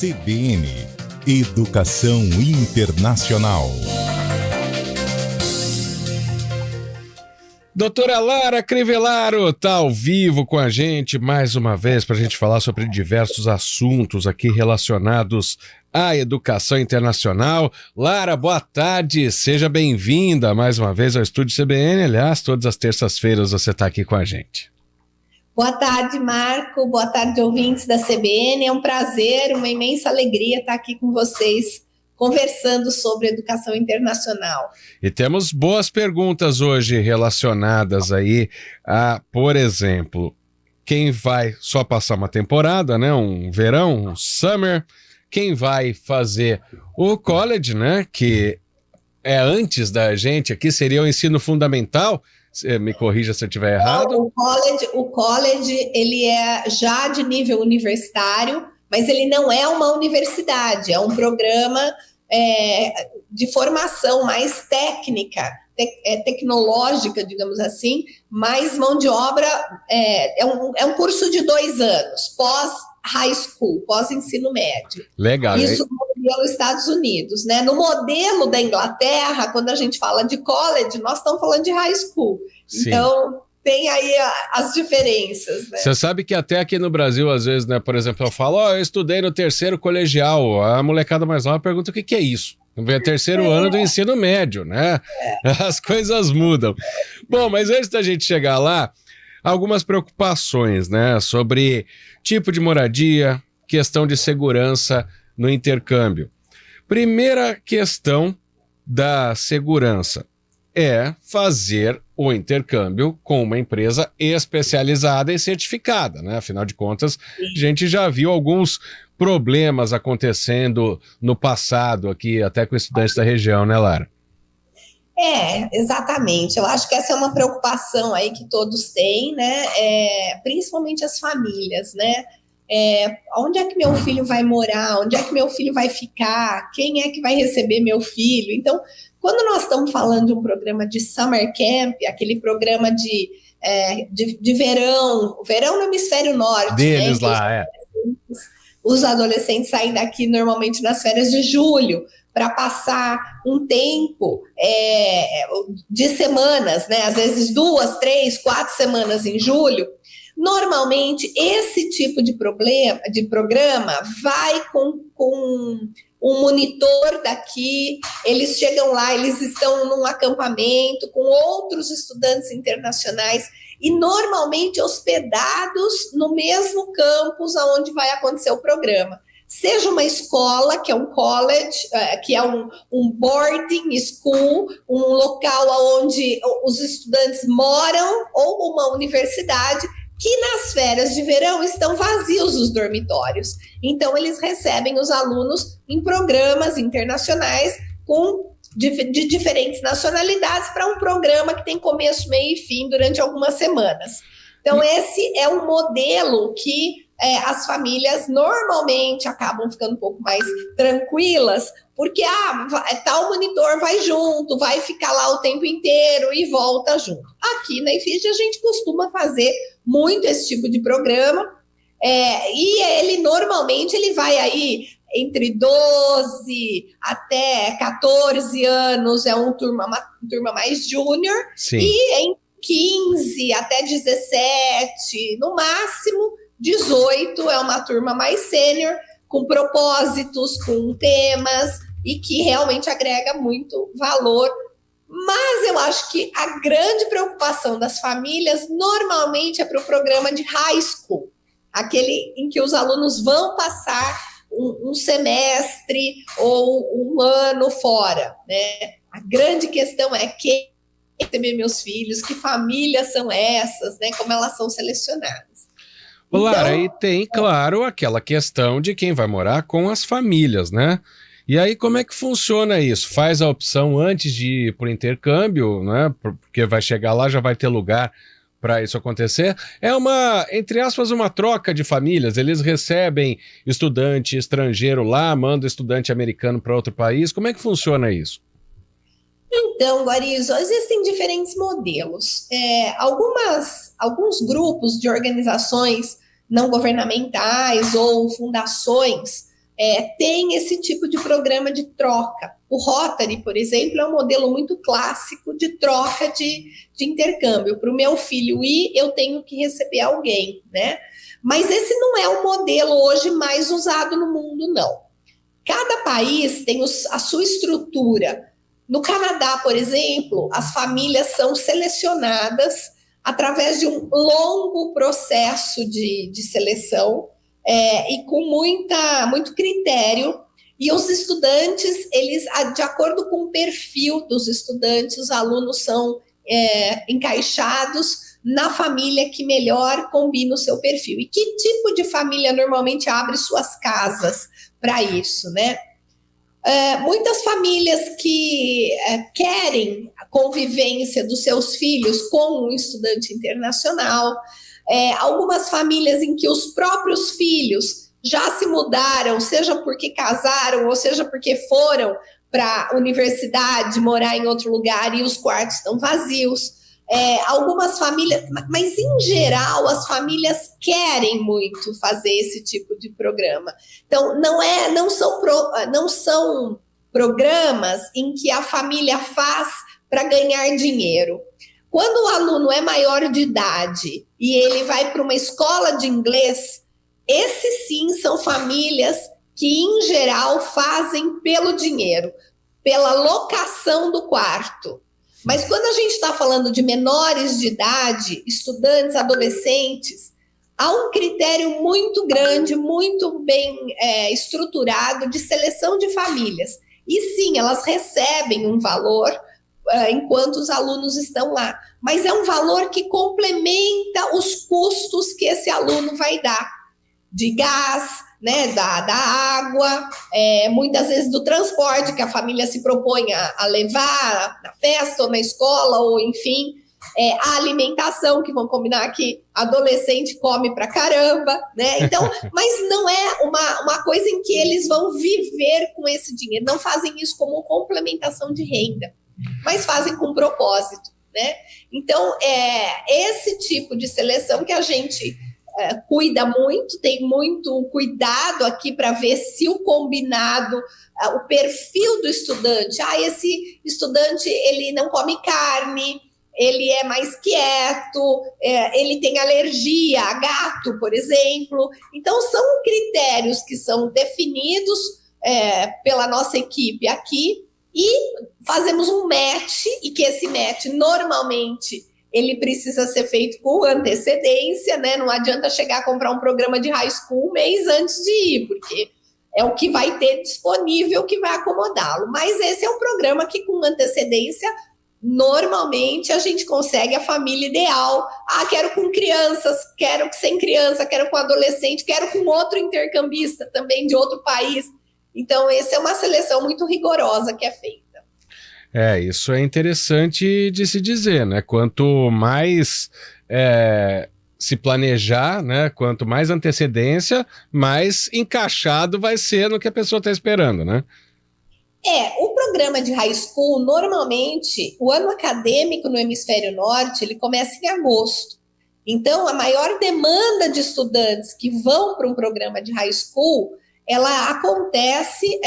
CBN Educação Internacional. Doutora Lara Crivellaro está ao vivo com a gente mais uma vez para a gente falar sobre diversos assuntos aqui relacionados à educação internacional. Lara, boa tarde, seja bem-vinda mais uma vez ao Estúdio CBN. Aliás, todas as terças-feiras você está aqui com a gente. Boa tarde, Marco. Boa tarde, ouvintes da CBN. É um prazer, uma imensa alegria estar aqui com vocês, conversando sobre educação internacional. E temos boas perguntas hoje relacionadas aí a, por exemplo, quem vai só passar uma temporada, né? Um verão, um summer, quem vai fazer o college, né? Que é antes da gente aqui, seria o ensino fundamental. Me corrija se eu estiver errado. O college, ele é já de nível universitário, mas ele não é uma universidade, é um programa de formação mais técnica, tecnológica, digamos assim, mais mão de obra, é um curso de 2 anos, pós-high school, pós-ensino médio. Legal. Isso no modelo Estados Unidos, né? No modelo da Inglaterra, quando a gente fala de college, nós estamos falando de high school. Sim. Então, tem aí as diferenças, né? Você sabe que até aqui no Brasil, às vezes, né, por exemplo, eu falo, eu estudei no 3º colegial, a molecada mais nova pergunta o que é isso. É o 3º ano do ensino médio, né? As coisas mudam. Bom, mas antes da gente chegar lá, algumas preocupações, né, sobre tipo de moradia, questão de segurança no intercâmbio. Primeira questão da segurança é fazer o intercâmbio com uma empresa especializada e certificada, né? Afinal de contas, a gente já viu alguns problemas acontecendo no passado aqui, até com estudantes da região, né, Lara? Exatamente. Eu acho que essa é uma preocupação aí que todos têm, né? Principalmente as famílias, né? Onde é que meu filho vai morar? Onde é que meu filho vai ficar? Quem é que vai receber meu filho? Então, quando nós estamos falando de um programa de summer camp, aquele programa de verão no hemisfério norte, deles, né, lá, os adolescentes saem daqui normalmente nas férias de julho para passar um tempo de semanas, né? Às vezes 2, 3, 4 semanas em julho. Normalmente, esse tipo de programa vai com um monitor daqui, eles chegam lá, eles estão num acampamento com outros estudantes internacionais e normalmente hospedados no mesmo campus onde vai acontecer o programa. Seja uma escola, que é um college, que é um boarding school, um local onde os estudantes moram, ou uma universidade, que nas férias de verão estão vazios os dormitórios. Então, eles recebem os alunos em programas internacionais de diferentes nacionalidades para um programa que tem começo, meio e fim durante algumas semanas. Então, esse é um modelo que as famílias normalmente acabam ficando um pouco mais tranquilas, porque tal monitor vai junto, vai ficar lá o tempo inteiro e volta junto. Aqui na IFIJ a gente costuma fazer muito esse tipo de programa, e ele normalmente vai aí entre 12 até 14 anos, uma turma mais júnior, e em 15 até 17, no máximo 18 é uma turma mais sênior, com propósitos, com temas, e que realmente agrega muito valor. Mas eu acho que a grande preocupação das famílias normalmente é para o programa de high school, aquele em que os alunos vão passar um semestre ou um ano fora, né? A grande questão é quem receber meus filhos, que famílias são essas, né? Como elas são selecionadas. Lara, e tem, claro, aquela questão de quem vai morar com as famílias, né? E aí, como é que funciona isso? Faz a opção antes de ir para o intercâmbio, né? Porque vai chegar lá, já vai ter lugar para isso acontecer. É entre aspas, uma troca de famílias. Eles recebem estudante estrangeiro lá, mandam estudante americano para outro país. Como é que funciona isso? Então, Guarizo, existem diferentes modelos. Alguns grupos de organizações não governamentais ou fundações tem esse tipo de programa de troca. O Rotary, por exemplo, é um modelo muito clássico de troca de intercâmbio. Para o meu filho ir, eu tenho que receber alguém, né? Mas esse não é o modelo hoje mais usado no mundo, não. Cada país tem a sua estrutura. No Canadá, por exemplo, as famílias são selecionadas através de um longo processo de seleção e com muito critério. E os estudantes, eles, de acordo com o perfil dos estudantes, os alunos são encaixados na família que melhor combina o seu perfil. E que tipo de família normalmente abre suas casas para isso, né? Muitas famílias que querem a convivência dos seus filhos com um estudante internacional, algumas famílias em que os próprios filhos já se mudaram, seja porque casaram ou seja porque foram para a universidade morar em outro lugar e os quartos estão vazios. Algumas famílias, mas em geral as famílias querem muito fazer esse tipo de programa. Então não são programas em que a família faz para ganhar dinheiro. Quando o aluno é maior de idade e ele vai para uma escola de inglês, esses sim são famílias que em geral fazem pelo dinheiro, pela locação do quarto. Mas quando a gente está falando de menores de idade, estudantes, adolescentes, há um critério muito grande, muito bem estruturado de seleção de famílias. E sim, elas recebem um valor enquanto os alunos estão lá. Mas é um valor que complementa os custos que esse aluno vai dar. De gás, né, da água, muitas vezes do transporte que a família se propõe a levar na festa ou na escola, ou enfim, a alimentação, que vão combinar que adolescente come pra caramba, né? Então, mas não é uma coisa em que eles vão viver com esse dinheiro, não fazem isso como complementação de renda, mas fazem com propósito, né? Então, esse tipo de seleção que a gente cuida muito, tem muito cuidado aqui para ver se o combinado, o perfil do estudante, esse estudante ele não come carne, ele é mais quieto, ele tem alergia a gato, por exemplo. Então são critérios que são definidos pela nossa equipe aqui e fazemos um match, e que esse match normalmente ele precisa ser feito com antecedência, né? Não adianta chegar a comprar um programa de high school um mês antes de ir, porque é o que vai ter disponível que vai acomodá-lo. Mas esse é um programa que, com antecedência, normalmente a gente consegue a família ideal. Quero com crianças, quero sem criança, quero com adolescente, quero com outro intercambista também de outro país. Então, essa é uma seleção muito rigorosa que é feita. Isso é interessante de se dizer, né? Quanto mais se planejar, né? Quanto mais antecedência, mais encaixado vai ser no que a pessoa está esperando, né? O programa de high school, normalmente, o ano acadêmico no hemisfério norte, ele começa em agosto. Então, a maior demanda de estudantes que vão para um programa de high school, ela acontece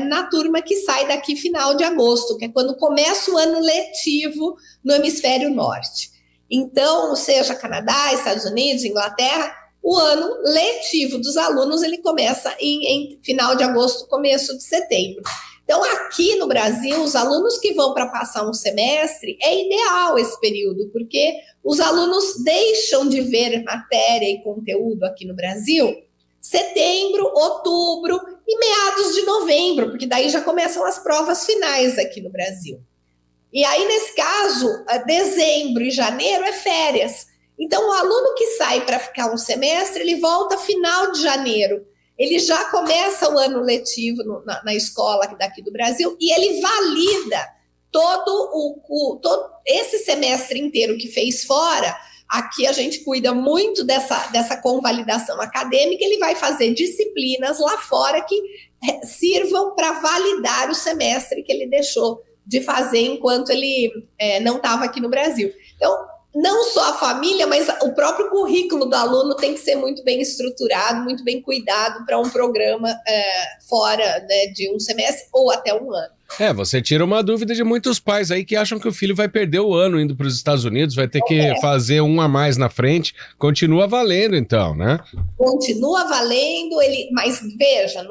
na turma que sai daqui final de agosto, que é quando começa o ano letivo no hemisfério norte. Então, seja Canadá, Estados Unidos, Inglaterra, o ano letivo dos alunos ele começa em final de agosto, começo de setembro. Então, aqui no Brasil, os alunos que vão para passar um semestre, é ideal esse período, porque os alunos deixam de ver matéria e conteúdo aqui no Brasil setembro, outubro e meados de novembro, porque daí já começam as provas finais aqui no Brasil. E aí, nesse caso, dezembro e janeiro é férias. Então, o aluno que sai para ficar um semestre, ele volta final de janeiro. Ele já começa o ano letivo na escola daqui do Brasil e ele valida todo esse semestre inteiro que fez fora. Aqui a gente cuida muito dessa convalidação acadêmica, ele vai fazer disciplinas lá fora que sirvam para validar o semestre que ele deixou de fazer enquanto ele não estava aqui no Brasil. Então, não só a família, mas o próprio currículo do aluno tem que ser muito bem estruturado, muito bem cuidado para um programa fora, né, de um semestre ou até um ano. Você tira uma dúvida de muitos pais aí que acham que o filho vai perder o ano indo para os Estados Unidos, vai ter que fazer um a mais na frente. Continua valendo, então, né? Continua valendo, mas veja,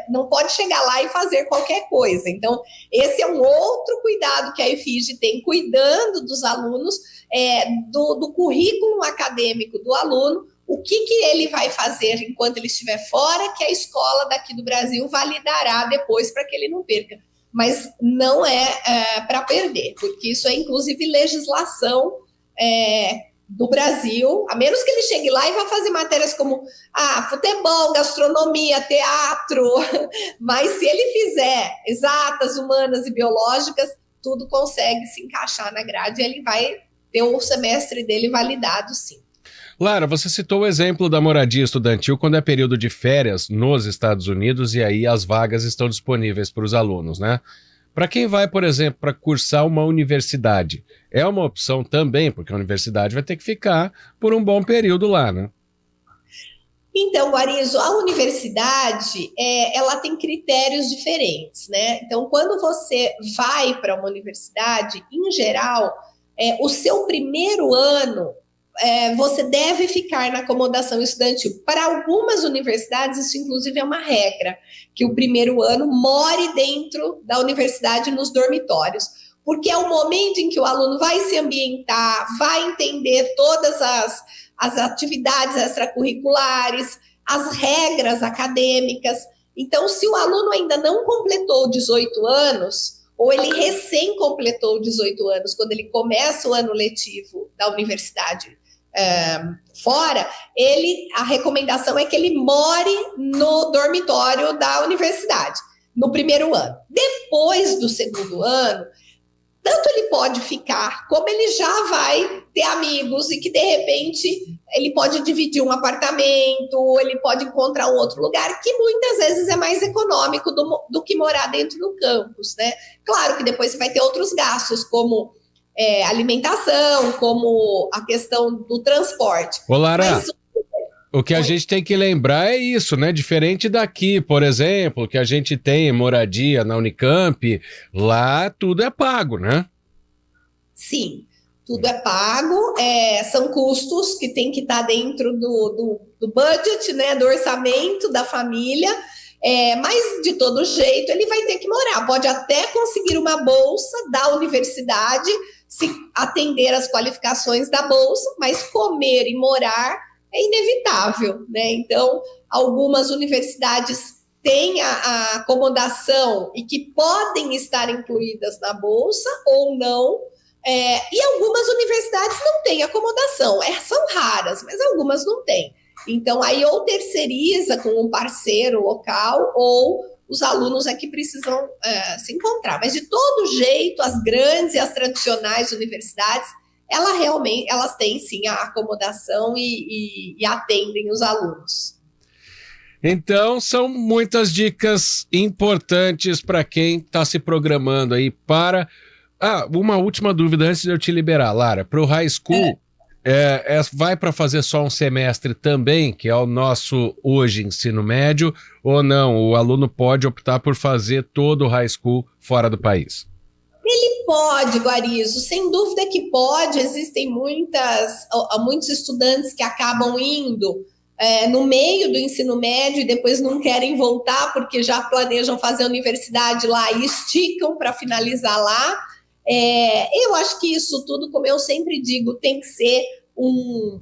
não pode chegar lá e fazer qualquer coisa. Então, esse é um outro cuidado que a EFIGE tem, cuidando dos alunos, do currículo acadêmico do aluno, o que ele vai fazer enquanto ele estiver fora, que a escola daqui do Brasil validará depois para que ele não perca. Mas não para perder, porque isso é inclusive legislação do Brasil, a menos que ele chegue lá e vá fazer matérias como futebol, gastronomia, teatro, mas se ele fizer exatas, humanas e biológicas, tudo consegue se encaixar na grade e ele vai ter o semestre dele validado, sim. Lara, você citou o exemplo da moradia estudantil quando é período de férias nos Estados Unidos e aí as vagas estão disponíveis para os alunos, né? Para quem vai, por exemplo, para cursar uma universidade, é uma opção também, porque a universidade vai ter que ficar por um bom período lá, né? Então, Guarizo, a universidade, ela tem critérios diferentes, né? Então, quando você vai para uma universidade, em geral, o seu primeiro ano, você deve ficar na acomodação estudantil. Para algumas universidades, isso inclusive é uma regra, que o primeiro ano more dentro da universidade nos dormitórios, porque é o momento em que o aluno vai se ambientar, vai entender todas as atividades extracurriculares, as regras acadêmicas. Então, se o aluno ainda não completou 18 anos, ou ele recém completou 18 anos, quando ele começa o ano letivo da universidade fora, a recomendação é que ele more no dormitório da universidade, no primeiro ano. Depois do segundo ano, tanto ele pode ficar, como ele já vai ter amigos e que, de repente, ele pode dividir um apartamento, ou ele pode encontrar um outro lugar, que muitas vezes é mais econômico do que morar dentro do campus, né? Claro que depois você vai ter outros gastos, como alimentação, como a questão do transporte. Ô, Lara, o que a gente tem que lembrar é isso, né? Diferente daqui, por exemplo, que a gente tem moradia na Unicamp, lá tudo é pago, né? Sim, tudo é pago, são custos que tem que estar dentro do budget, né, do orçamento da família, mas de todo jeito ele vai ter que morar, pode até conseguir uma bolsa da universidade, se atender às qualificações da bolsa, mas comer e morar é inevitável, né? Então, algumas universidades têm a acomodação e que podem estar incluídas na bolsa ou não, e algumas universidades não têm acomodação, são raras, mas algumas não têm. Então, aí ou terceiriza com um parceiro local ou os alunos que precisam se encontrar. Mas, de todo jeito, as grandes e as tradicionais universidades, elas têm, sim, a acomodação e atendem os alunos. Então, são muitas dicas importantes para quem está se programando aí para... uma última dúvida antes de eu te liberar, Lara. Para o high school, vai para fazer só um semestre também, que é o nosso hoje ensino médio, ou não? O aluno pode optar por fazer todo o high school fora do país? Ele pode, Guarizo, sem dúvida que pode. Existem muitos estudantes que acabam indo no meio do ensino médio e depois não querem voltar porque já planejam fazer a universidade lá e esticam para finalizar lá. Eu acho que isso tudo, como eu sempre digo, tem que ser um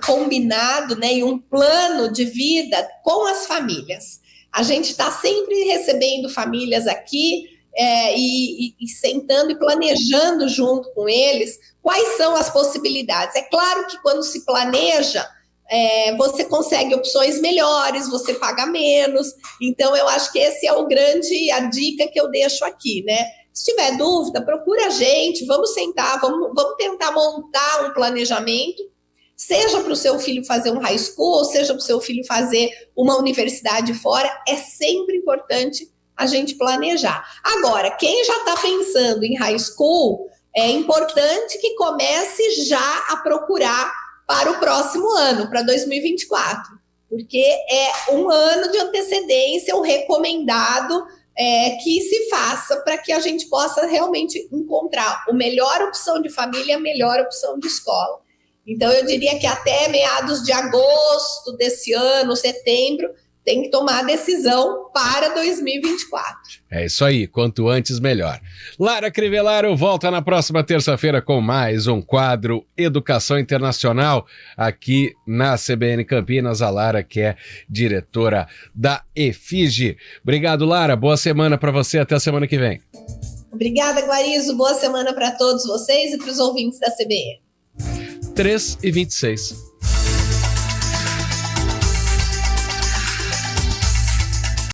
combinado, né, e um plano de vida com as famílias. A gente está sempre recebendo famílias aqui e sentando e planejando junto com eles quais são as possibilidades. É claro que quando se planeja, você consegue opções melhores, você paga menos. Então, eu acho que esse é a dica que eu deixo aqui, né? Se tiver dúvida, procura a gente, vamos sentar, vamos tentar montar um planejamento, seja para o seu filho fazer um high school, seja para o seu filho fazer uma universidade fora, é sempre importante a gente planejar. Agora, quem já está pensando em high school, é importante que comece já a procurar para o próximo ano, para 2024, porque é um ano de antecedência, o recomendado que se faça para que a gente possa realmente encontrar a melhor opção de família, a melhor opção de escola. Então, eu diria que até meados de agosto desse ano, setembro, tem que tomar a decisão para 2024. É isso aí, quanto antes melhor. Lara Crivellaro volta na próxima terça-feira com mais um quadro Educação Internacional aqui na CBN Campinas. A Lara, que é diretora da EFIGE. Obrigado, Lara. Boa semana para você. Até a semana que vem. Obrigada, Guarizo. Boa semana para todos vocês e para os ouvintes da CBN. 3h26.